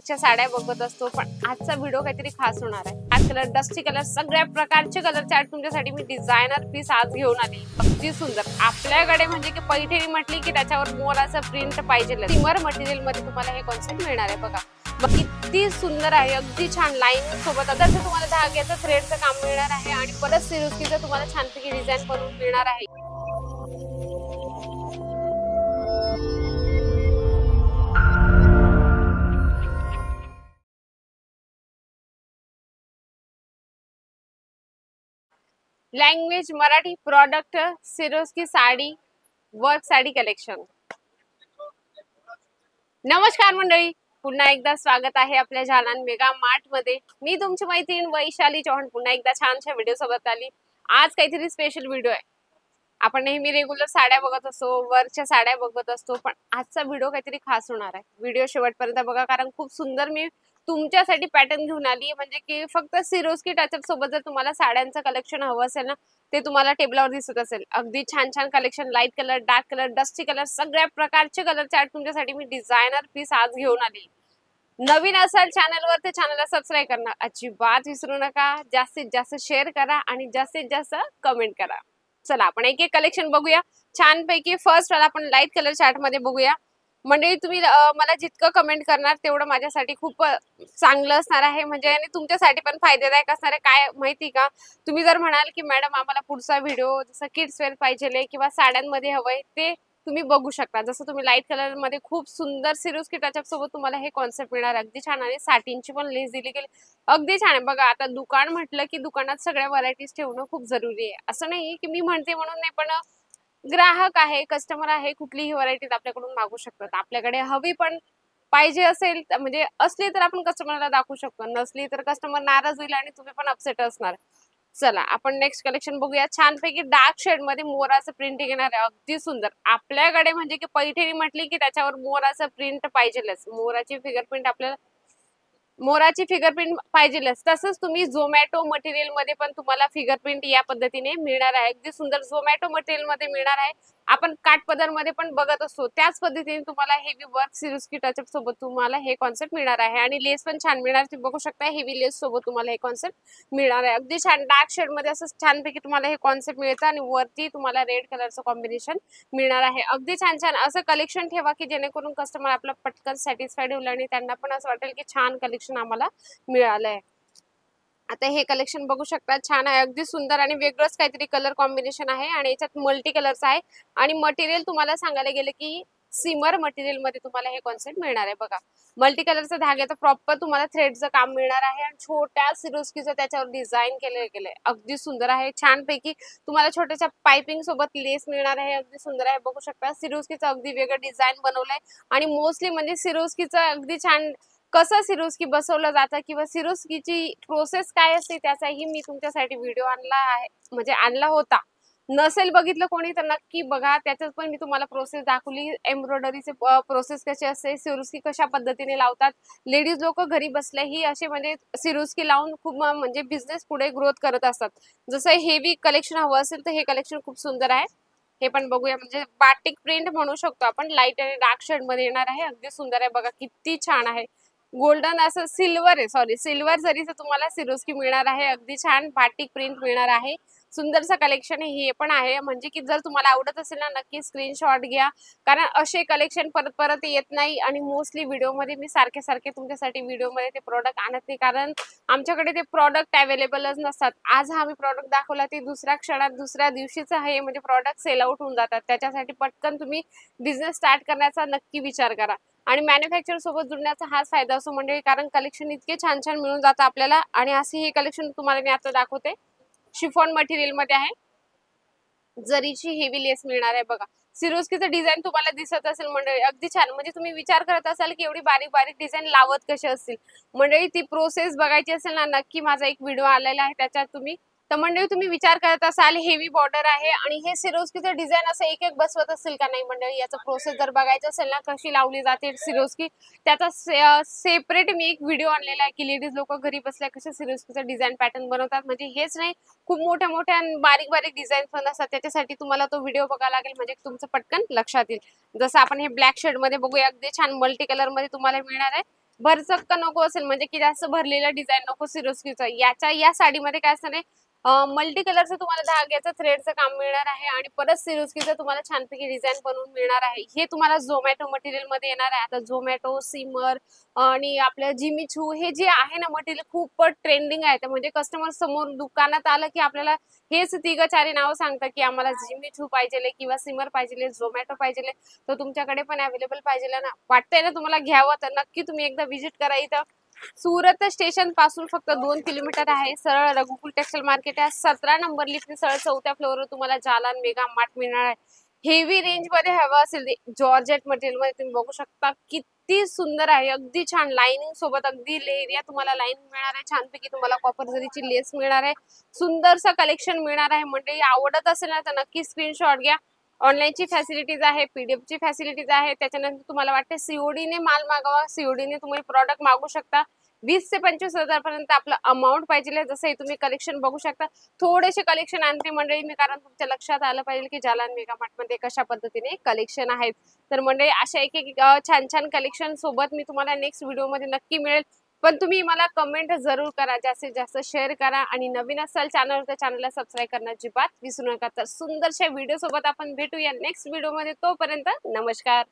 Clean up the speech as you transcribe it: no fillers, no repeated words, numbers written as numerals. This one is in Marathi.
वर्कच्या साड्या बघत असतो, पण आजचा व्हिडिओ काहीतरी खास होणार आहे। आज कलर, डस्टी कलर, सगळ्या प्रकारचे कलर चार्ट तुमच्यासाठी मी डिझायनर पीस आज घेऊन आली। अगदी सुंदर। आपल्याकडे म्हणजे की पैठणी म्हटली की त्याच्यावर मोराचं प्रिंट पाहिजे, सिमर मटेरियल मध्ये तुम्हाला हे कॉन्सेप्ट मिळणार आहे। बघा किती सुंदर आहे, अगदी छान लाईन सोबत आता तुम्हाला धाग्याचं थ्रेडचं काम मिळणार आहे आणि परत सिरोस्कीचं तुम्हाला छानपैकी डिझाइन बनवून मिळणार आहे। Language Marathi product Swarovski sari work sari collection. नमस्कार मंडळी, पुन्हा एकदा स्वागत आहे आपल्या जालन मेगा मार्ट मध्ये। मी तुमची मैत्रीण वैशाली चौहान पुन्हा एकदा छानशा व्हिडिओ सोबत आली। आज काहीतरी स्पेशल व्हिडिओ आहे। आपण नेहमी रेग्युलर साड्या बघत असतो, वर्कच्या साड्या बघत असतो, पण आजचा व्हिडिओ काहीतरी खास होणार आहे। व्हिडिओ शेवटपर्यंत बघा, कारण खूप सुंदर मी तुमच्यासाठी पॅटर्न घेऊन आली। म्हणजे की फक्त सिरोस्की टचअप सोबत जर तुम्हाला साड्यांचं कलेक्शन हवं असेल ना, ते तुम्हाला टेबलावर दिसत असेल। अगदी छान छान collection, light colour, dark colour, dusty colour, सगळ्या प्रकारचे कलर चार्ट तुमच्यासाठी मी डिझायनर पीस आज घेऊन आली। नवीन असाल चॅनलवर तर चॅनलला सबस्क्राईब करणं अजिबात विसरू नका। जास्तीत जास्त शेअर करा आणि जास्तीत जास्त कमेंट करा। चला आपण एक एक कलेक्शन बघूया छानपैकी। फर्स्ट वाला आपण लाईट कलर चार्ट मध्ये बघूया। म्हणजे तुम्ही मला जितकं कमेंट करणार तेवढं माझ्यासाठी खूप चांगलं असणार आहे, म्हणजे आणि तुमच्यासाठी पण फायदेदायक असणार आहे। काय माहिती का, तुम्ही जर म्हणाल की मॅडम आम्हाला पुढचा व्हिडिओ जसं किड्स वेअर पाहिजे किंवा साड्यांमध्ये हवंय, ते तुम्ही बघू शकता। जसं तुम्ही लाईट कलर मध्ये खूप सुंदर सिरोस्की टचअप सोबत तुम्हाला हे कॉन्सेप्ट मिळणार, अगदी छान आणि साटिनची पण लेस दिली गेली, अगदी छान आहे। बघा आता दुकान म्हटलं की दुकानात सगळ्या व्हरायटीज ठेवणं खूप जरुरी आहे। असं नाही की मी म्हणते म्हणून नाही, पण ग्राहक आहे, कस्टमर आहे, कुठलीही व्हरायटीज आपल्याकडून मागू शकतात। आपल्याकडे हवी पण पाहिजे असेल म्हणजे असली तर आपण कस्टमरला दाखवू शकतो, नसली तर कस्टमर नाराज होईल आणि तुम्ही पण अपसेट असणार। चला आपण नेक्स्ट कलेक्शन बघूया। छानपैकी डार्क शेड मध्ये मोराचं प्रिंट येणार आहे, अगदी सुंदर। आपल्याकडे म्हणजे की पैठणी म्हटली की त्याच्यावर मोराचं प्रिंट पाहिजेलच, मोराची फिगर प्रिंट आपल्याला पाहिजेलच। तसंच तुम्ही झोमॅटो मटेरियल मध्ये पण तुम्हाला फिगर प्रिंट या पद्धतीने मिळणार आहे, अगदी सुंदर झोमॅटो मटेरियल मध्ये मिळणार आहे। आपण काठपदर मध्ये पण बघत असतो त्याच पद्धतीने तुम्हाला हेवी वर्क सिरोस्की टचअप सोबत तुम्हाला हे कॉन्सेप्ट मिळणार आहे आणि लेस पण छान मिळणार। तुम्ही बघू शकता हेवी लेस सोबत तुम्हाला हे कॉन्सेप्ट मिळणार आहे, अगदी छान। डार्क शेड मध्ये असं छानपैकी तुम्हाला हे कॉन्सेप्ट मिळतं आणि वरती तुम्हाला रेड कलरचं कॉम्बिनेशन मिळणार आहे, अगदी छान छान। असं कलेक्शन ठेवा की जेणेकरून कस्टमर आपलं पटकन सॅटिस्फाईड होईल आणि त्यांना पण असं वाटेल की छान कलेक्शन आम्हाला मिळालंय। आता हे कलेक्शन बघू शकता, छान आहे, अगदी सुंदर आणि वेगळंच काहीतरी कलर कॉम्बिनेशन आहे आणि याच्यात मल्टी कलर्स आहे आणि मटेरियल तुम्हाला सांगायला गेलं की सिमर मटेरियल मध्ये तुम्हाला हे कॉन्सेप्ट मिळणार आहे। बघा मल्टी कलरचा धाग्याचं प्रॉपर तुम्हाला थ्रेडचं काम मिळणार आहे आणि छोट्या सिरोस्कीचं त्याच्यावर डिझाईन केलं गेलंय, अगदी सुंदर आहे। छानपैकी तुम्हाला छोट्याशा पाइपिंग सोबत लेस मिळणार आहे, अगदी सुंदर आहे। बघू शकता सिरोस्कीचं अगदी वेगळं डिझाईन बनवलंय आणि मोस्टली म्हणजे सिरोस्कीचं अगदी छान कसं सिरोस्की बसवलं जातं किंवा सिरोस्कीची प्रोसेस काय असते त्याचाही मी तुमच्यासाठी व्हिडिओ आणला आहे, म्हणजे आणला होता। नसेल बघितलं कोणी तर नक्की बघा, त्याच्यात पण मी तुम्हाला प्रोसेस दाखवली। एम्ब्रॉयडरीचे प्रोसेस कशी असते, सिरोस्की कशा पद्धतीने लावतात, लेडीज लोक घरी बसल्याही असे म्हणजे सिरोस्की लावून खूप म्हणजे बिझनेस पुढे ग्रोथ करत असतात। जसं हेवी कलेक्शन हवं असेल तर हे कलेक्शन खूप सुंदर आहे, हे पण बघूया। म्हणजे बाटिक प्रिंट म्हणू शकतो आपण, लाईट आणि डार्क शेड मध्ये येणार आहे, अगदी सुंदर आहे। बघा किती छान आहे, गोल्डन असं सिल्वर आहे, सॉरी सिल्वर जरीचं तुम्हाला सिरोस्की मिळणार आहे, अगदी छान बाटिक प्रिंट मिळणार आहे। सुंदरचं कलेक्शन हे पण आहे, म्हणजे की जर तुम्हाला आवडत असेल ना नक्की स्क्रीनशॉट घ्या, कारण असे कलेक्शन परत परत येत नाही आणि मोस्टली व्हिडिओमध्ये मी सारखे सारखे तुमच्यासाठी व्हिडिओमध्ये ते प्रॉडक्ट आणत नाही, कारण आमच्याकडे ते प्रॉडक्ट अवेलेबलच नसतात। आज हा मी प्रॉडक्ट दाखवला ते दुसऱ्या क्षणात दुसऱ्या दिवशीच आहे म्हणजे प्रॉडक्ट सेल आउट होऊन जातात। त्याच्यासाठी पटकन तुम्ही बिझनेस स्टार्ट करण्याचा नक्की विचार करा आणि मॅन्युफॅक्चर सोबत जुळण्याचा हाच फायदा असतो म्हणजे, कारण कलेक्शन इतके छान छान मिळून जातं आपल्याला। आणि असे हे कलेक्शन तुम्हाला मी आता दाखवते, शिफॉन मटेरियल मध्ये आहे, जरीची हेवी लेस मिळणार आहे। बघा सिरोस्कीचं डिझाइन तुम्हाला दिसत असेल मंडळी, अगदी छान। म्हणजे तुम्ही विचार करत असाल की एवढी बारीक बारीक डिझाइन लावत कसे असतील, मंडळी ती प्रोसेस बघायची असेल ना नक्की माझा एक व्हिडिओ आलेला आहे त्याच्यात तुम्ही, तर मंडळी तुम्ही विचार करत असाल हेवी बॉर्डर आहे आणि हे सिरोस्कीचं डिझाइन असं एक एक बसवत असेल का, नाही मंडळी याचं प्रोसेस जर बघायचं असेल ना कशी लावली जाते सिरोस्की, त्याचा सेपरेट मी एक व्हिडिओ आणलेला आहे की लेडीज लोक घरी बसल्या कसे सिरोस्कीचं डिझाइन पॅटर्न बनवतात। म्हणजे हेच नाही, खूप मोठ्या मोठ्या बारीक बारीक डिझाईन पण असतात, त्याच्यासाठी तुम्हाला तो व्हिडिओ बघावा लागेल म्हणजे तुमचं पटकन लक्षात येईल। जसं आपण हे ब्लॅक शेड मध्ये बघूया, अगदी छान मल्टी कलर मध्ये तुम्हाला मिळणार आहे, भरचक्क नको असेल, म्हणजे की जास्त भरलेलं डिझाईन नको सिरोस्कीचं, या साडीमध्ये काय असणार आहे, मल्टी कलरचं तुम्हाला धाग्याचं थ्रेडचं काम मिळणार आहे आणि परत सिरोस्कीचं तुम्हाला छानपैकी डिझाईन बनवून मिळणार आहे. हे तुम्हाला झोमॅटो मटेरियल मध्ये येणार आहे. आता झोमॅटो, सिमर आणि आपलं जिमीचू हे जे आहे ना मटेरियल खूप ट्रेंडिंग आहे. म्हणजे कस्टमर समोर दुकानात आलं की आपल्याला हेच तिघ चारी नाव सांगतात की आम्हाला जिमीचू पाहिजे किंवा सिमर पाहिजे, झोमॅटो पाहिजे, तर तुमच्याकडे पण अवेलेबल पाहिजे ना. वाटतंय ना तुम्हाला घ्यावं, तर नक्की तुम्ही एकदा व्हिजिट करा. इथं सुरत स्टेशन पासून फक्त 2 किलोमीटर आहे. सरळ रघुकुल टेक्सटाईल मार्केट आहे, 17 नंबर लिफ्ट, सरळ 4थ्या फ्लोअरवर तुम्हाला जालान मेगा मार्ट मिळणार आहे. हेवी रेंज मध्ये हवं असेल जॉर्जेट मटेरियल मध्ये तुम्ही बघू शकता किती सुंदर आहे, अगदी छान लाइनिंग सोबत अगदी लेरिया तुम्हाला लाइनिंग मिळणार आहे. छानपैकी तुम्हाला कॉपर जरीची लेस मिळणार आहे. सुंदरसं कलेक्शन मिळणार आहे. मंडळी आवडत असेल ना तर नक्की स्क्रीनशॉट घ्या. ऑनलाईनची फॅसिलिटीज आहे, पीडीएफची फॅसिलिटीज आहे. त्याच्यानंतर तुम्हाला वाटते सीओडीने माल मागवा, सीओडीने तुम्ही प्रॉडक्ट मागू शकता. 20 ते 25 हजार पर्यंत आपलं अमाऊंट पाहिजे. जसं तुम्ही कलेक्शन बघू शकता. थोडेसे कलेक्शन आणते मंडळी मी, कारण तुमच्या लक्षात आलं पाहिजे की जालान मेगा मार्ट मध्ये कशा पद्धतीने कलेक्शन आहेत. तर मंडळी अशा एक एक छान छान कलेक्शन सोबत मी तुम्हाला नेक्स्ट व्हिडिओमध्ये नक्की मिळेल. पण तुम्ही मला कमेंट जरूर करा, जास्तीत जास्त शेअर करा आणि नवीन असाल चॅनल तर चॅनलला सबस्क्राईब करण्याची अजिबात विसरू नका. तर सुंदरशा व्हिडिओ सोबत आपण भेटूया नेक्स्ट व्हिडिओमध्ये. तोपर्यंत नमस्कार.